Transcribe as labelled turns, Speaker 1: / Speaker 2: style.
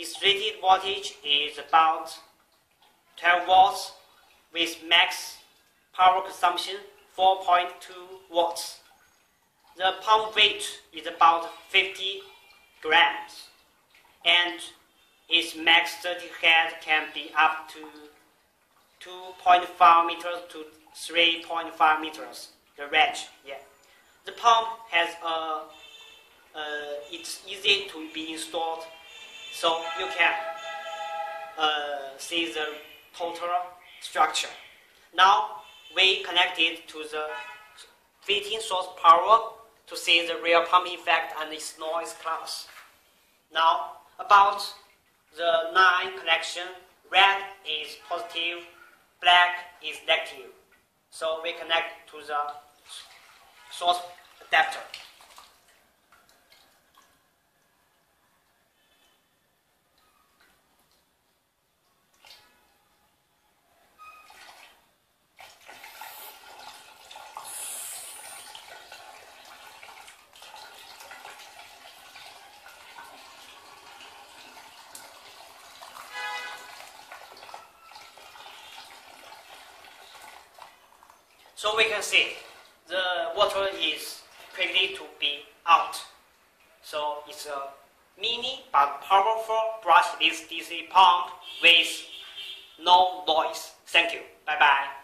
Speaker 1: its rated voltage is about 12 volts with max power consumption 4.2 watts. The pump weight is about 50 grams and its max 30 head can be up to 2.5 meters to 3.5 meters, the range. Yeah. The pump has it's easy to be installed, so you can see the total structure. Now we connected to the fitting source power to see the real pump effect and its noise class. Now about the line connection, red is positive, black is negative. So we connect to the source adapter. So we can see the water is quickly to be out. So it's a mini but powerful brushless DC pump with no noise. Thank you. Bye bye.